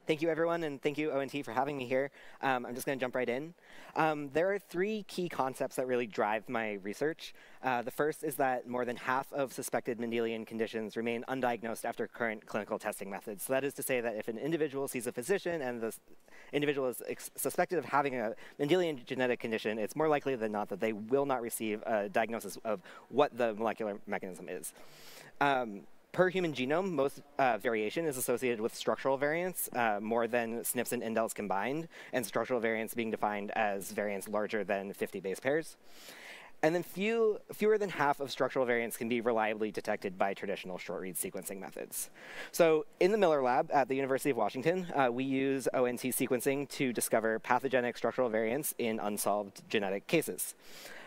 Thank you, everyone, and thank you, ONT, for having me here. I'm just going to jump right in. There are three key concepts that really drive my research. The first is that more than half of suspected Mendelian conditions remain undiagnosed after current clinical testing methods. So that is to say that if an individual sees a physician and the individual is suspected of having a Mendelian genetic condition, it's more likely than not that they will not receive a diagnosis of what the molecular mechanism is. Per human genome, most variation is associated with structural variants, more than SNPs and indels combined, and structural variants being defined as variants larger than 50 base pairs. And then fewer than half of structural variants can be reliably detected by traditional short-read sequencing methods. So in the Miller lab at the University of Washington, we use ONT sequencing to discover pathogenic structural variants in unsolved genetic cases.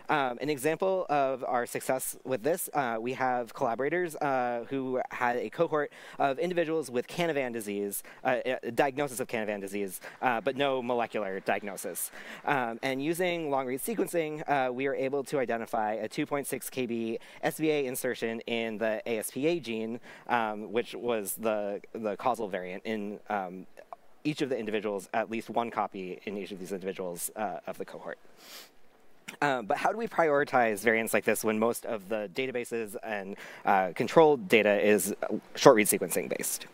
An example of our success with this, we have collaborators who had a cohort of individuals with Canavan disease, diagnosis of Canavan disease, but no molecular diagnosis. And using long-read sequencing, we are able to identify a 2.6 kb SVA insertion in the ASPA gene, which was the causal variant in each of the individuals, at least one copy in each of these individuals of the cohort. But how do we prioritize variants like this when most of the databases and controlled data is short-read sequencing based?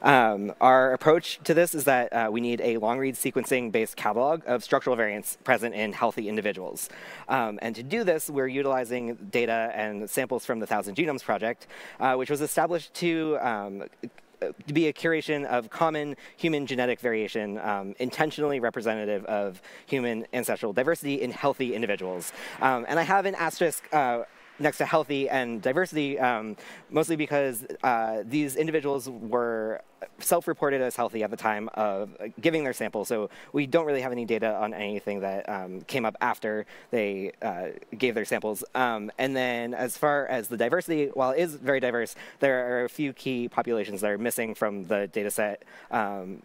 Our approach to this is that we need a long-read sequencing-based catalog of structural variants present in healthy individuals. And to do this, we're utilizing data and samples from the 1,000 Genomes Project, which was established to be a curation of common human genetic variation intentionally representative of human ancestral diversity in healthy individuals. And I have an asterisk next to healthy and diversity, mostly because these individuals were self-reported as healthy at the time of giving their sample, so we don't really have any data on anything that came up after they gave their samples. And then as far as the diversity, while it is very diverse, there are a few key populations that are missing from the data set,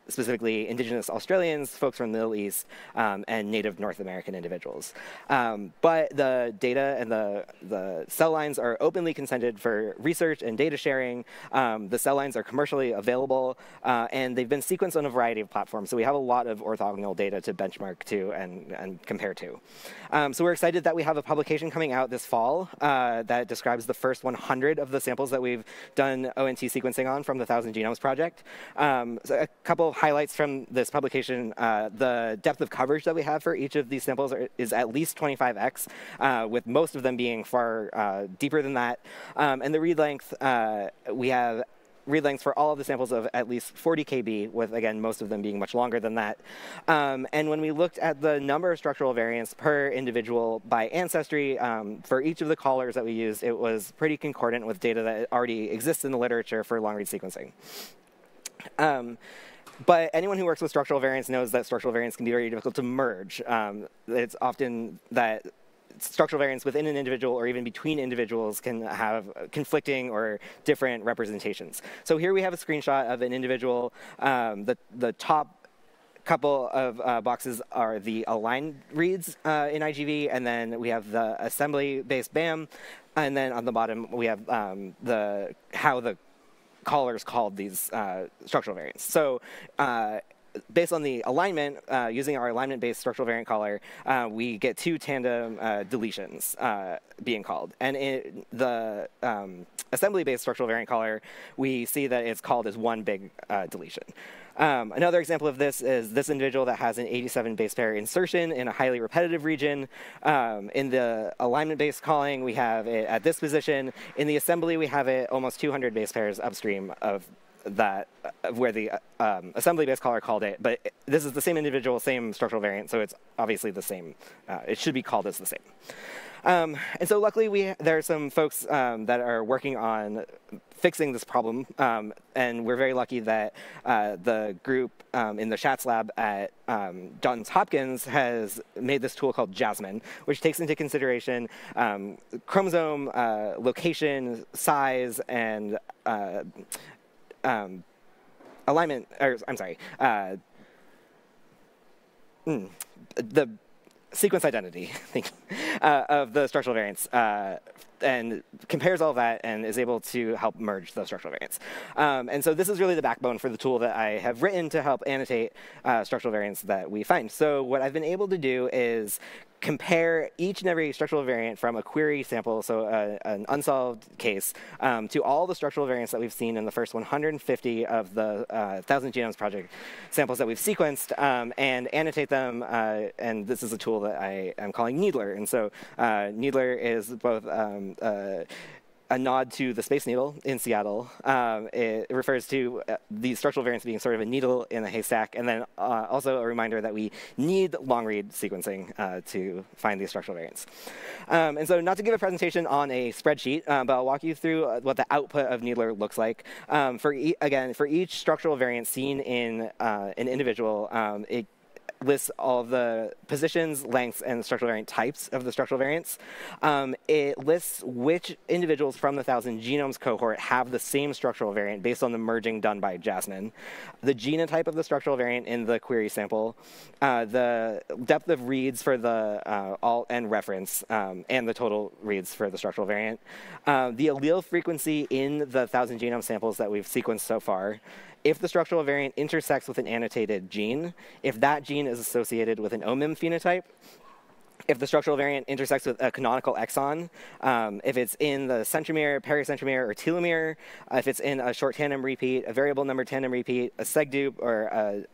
specifically Indigenous Australians, folks from the Middle East, and Native North American individuals. But the data and the cell lines are openly consented for research and data sharing. The cell lines are commercially available, and they've been sequenced on a variety of platforms. So we have a lot of orthogonal data to benchmark to and compare to. So we're excited that we have a publication coming out this fall that describes the first 100 of the samples that we've done ONT sequencing on from the 1,000 Genomes Project. So a couple of highlights from this publication. The depth of coverage that we have for each of these samples is at least 25x, with most of them being far deeper than that. And the read length, we have read lengths for all of the samples of at least 40 kb, with, again, most of them being much longer than that. And when we looked at the number of structural variants per individual by ancestry, for each of the callers that we used, it was pretty concordant with data that already exists in the literature for long-read sequencing. But anyone who works with structural variants knows that structural variants can be very difficult to merge. It's often that structural variants within an individual or even between individuals can have conflicting or different representations. So here we have a screenshot of an individual. The top couple of boxes are the aligned reads in IGV, and then we have the assembly-based BAM, and then on the bottom we have how the callers called these structural variants. So based on the alignment, using our alignment-based structural variant caller, we get two tandem deletions being called. And in the assembly-based structural variant caller, we see that it's called as one big deletion. Another example of this is this individual that has an 87 base pair insertion in a highly repetitive region. In the alignment-based calling, we have it at this position. In the assembly, we have it almost 200 base pairs upstream of that, where the assembly-based caller called it. But this is the same individual, same structural variant, so it's obviously the same. It should be called as the same. And so luckily, there are some folks that are working on fixing this problem, and we're very lucky that the group in the Schatz lab at Johns Hopkins has made this tool called Jasmine, which takes into consideration chromosome location, size, and alignment, or I'm sorry, the sequence identity of the structural variants and compares all that and is able to help merge those structural variants. And so this is really the backbone for the tool that I have written to help annotate structural variants that we find. So what I've been able to do is compare each and every structural variant from a query sample, so an unsolved case, to all the structural variants that we've seen in the first 150 of the 1,000 Genomes Project samples that we've sequenced, and annotate them. And this is a tool that I am calling needLR. And so needLR is both a nod to the Space Needle in Seattle. It refers to these structural variants being sort of a needle in a haystack, and then also a reminder that we need long-read sequencing to find these structural variants. And so not to give a presentation on a spreadsheet, but I'll walk you through what the output of needLR looks like. Again, for each structural variant seen in an individual, it lists all of the positions, lengths, and structural variant types of the structural variants. It lists which individuals from the 1,000 Genomes cohort have the same structural variant based on the merging done by Jasmine, the genotype of the structural variant in the query sample, the depth of reads for the alt and reference, and the total reads for the structural variant, the allele frequency in the 1,000 genome samples that we've sequenced so far, if the structural variant intersects with an annotated gene, if that gene is associated with an OMIM phenotype, if the structural variant intersects with a canonical exon, if it's in the centromere, pericentromere, or telomere, if it's in a short tandem repeat, a variable number tandem repeat, a seg-dup, or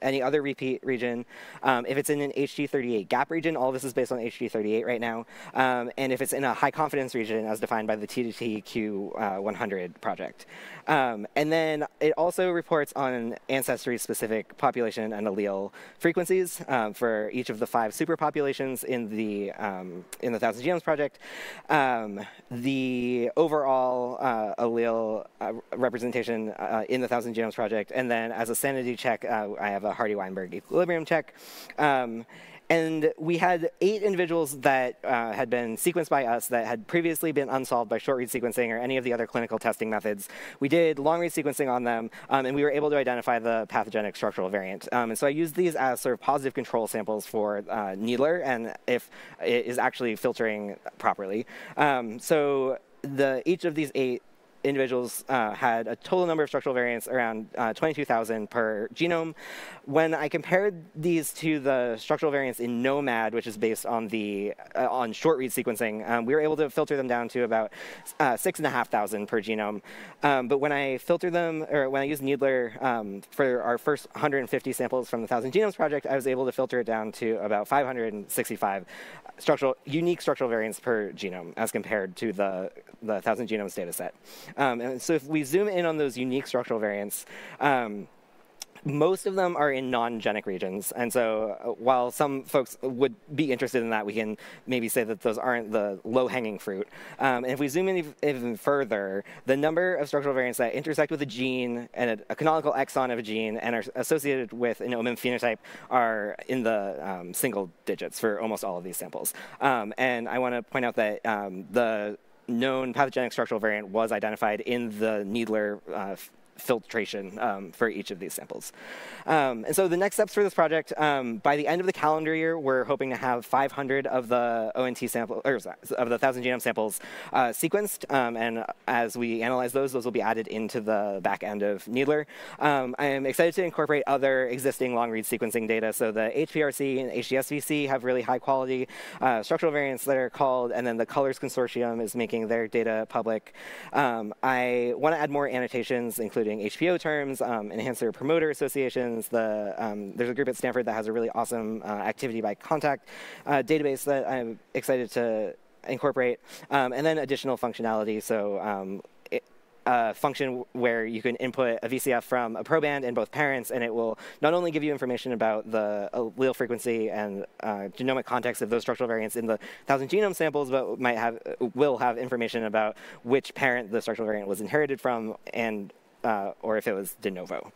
any other repeat region, if it's in an HT38 gap region, all of this is based on HT38 right now, and if it's in a high confidence region as defined by the TDTQ100 project. And then it also reports on ancestry-specific population and allele frequencies for each of the 5 superpopulations in the 1,000 Genomes Project. The overall allele representation in the 1,000 Genomes Project, and then as a sanity check, I have a Hardy-Weinberg equilibrium check. And we had 8 individuals that had been sequenced by us that had previously been unsolved by short-read sequencing or any of the other clinical testing methods. We did long-read sequencing on them, and we were able to identify the pathogenic structural variant. And so I used these as sort of positive control samples for needLR, and if it is actually filtering properly. So each of these 8 individuals had a total number of structural variants around 22,000 per genome. When I compared these to the structural variants in NOMAD, which is based on on short-read sequencing, we were able to filter them down to about 6,500 per genome. But when I filtered them, or when I used needLR for our first 150 samples from the 1,000 Genomes Project, I was able to filter it down to about 565 unique structural variants per genome as compared to the 1,000 Genomes data set. And so if we zoom in on those unique structural variants, most of them are in non-genic regions. And so while some folks would be interested in that, we can maybe say that those aren't the low-hanging fruit. And if we zoom in even further, the number of structural variants that intersect with a gene and a canonical exon of a gene and are associated with an OMIM phenotype are in the single digits for almost all of these samples. And I want to point out that the known pathogenic structural variant was identified in the needLR filtration for each of these samples. And so the next steps for this project, by the end of the calendar year, we're hoping to have 500 of the ONT sample, or sorry, of the 1,000 genome samples sequenced. And as we analyze those will be added into the back end of needLR. I am excited to incorporate other existing long-read sequencing data. So the HPRC and HDSVC have really high quality structural variants that are called, and then the Colors Consortium is making their data public. I want to add more annotations, including HPO terms, enhancer promoter associations. There's a group at Stanford that has a really awesome activity by contact database that I'm excited to incorporate, and then additional functionality. So a function where you can input a VCF from a proband and both parents, and it will not only give you information about the allele frequency and genomic context of those structural variants in the 1,000 genome samples, but will have information about which parent the structural variant was inherited from, and or if it was de novo.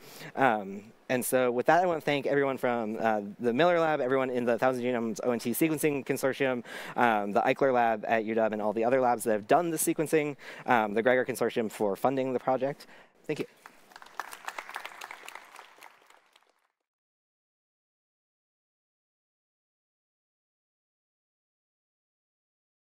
And so with that, I want to thank everyone from the Miller Lab, everyone in the 1,000 Genomes ONT Sequencing Consortium, the Eichler Lab at UW, and all the other labs that have done the sequencing, the Gregor Consortium for funding the project. Thank you.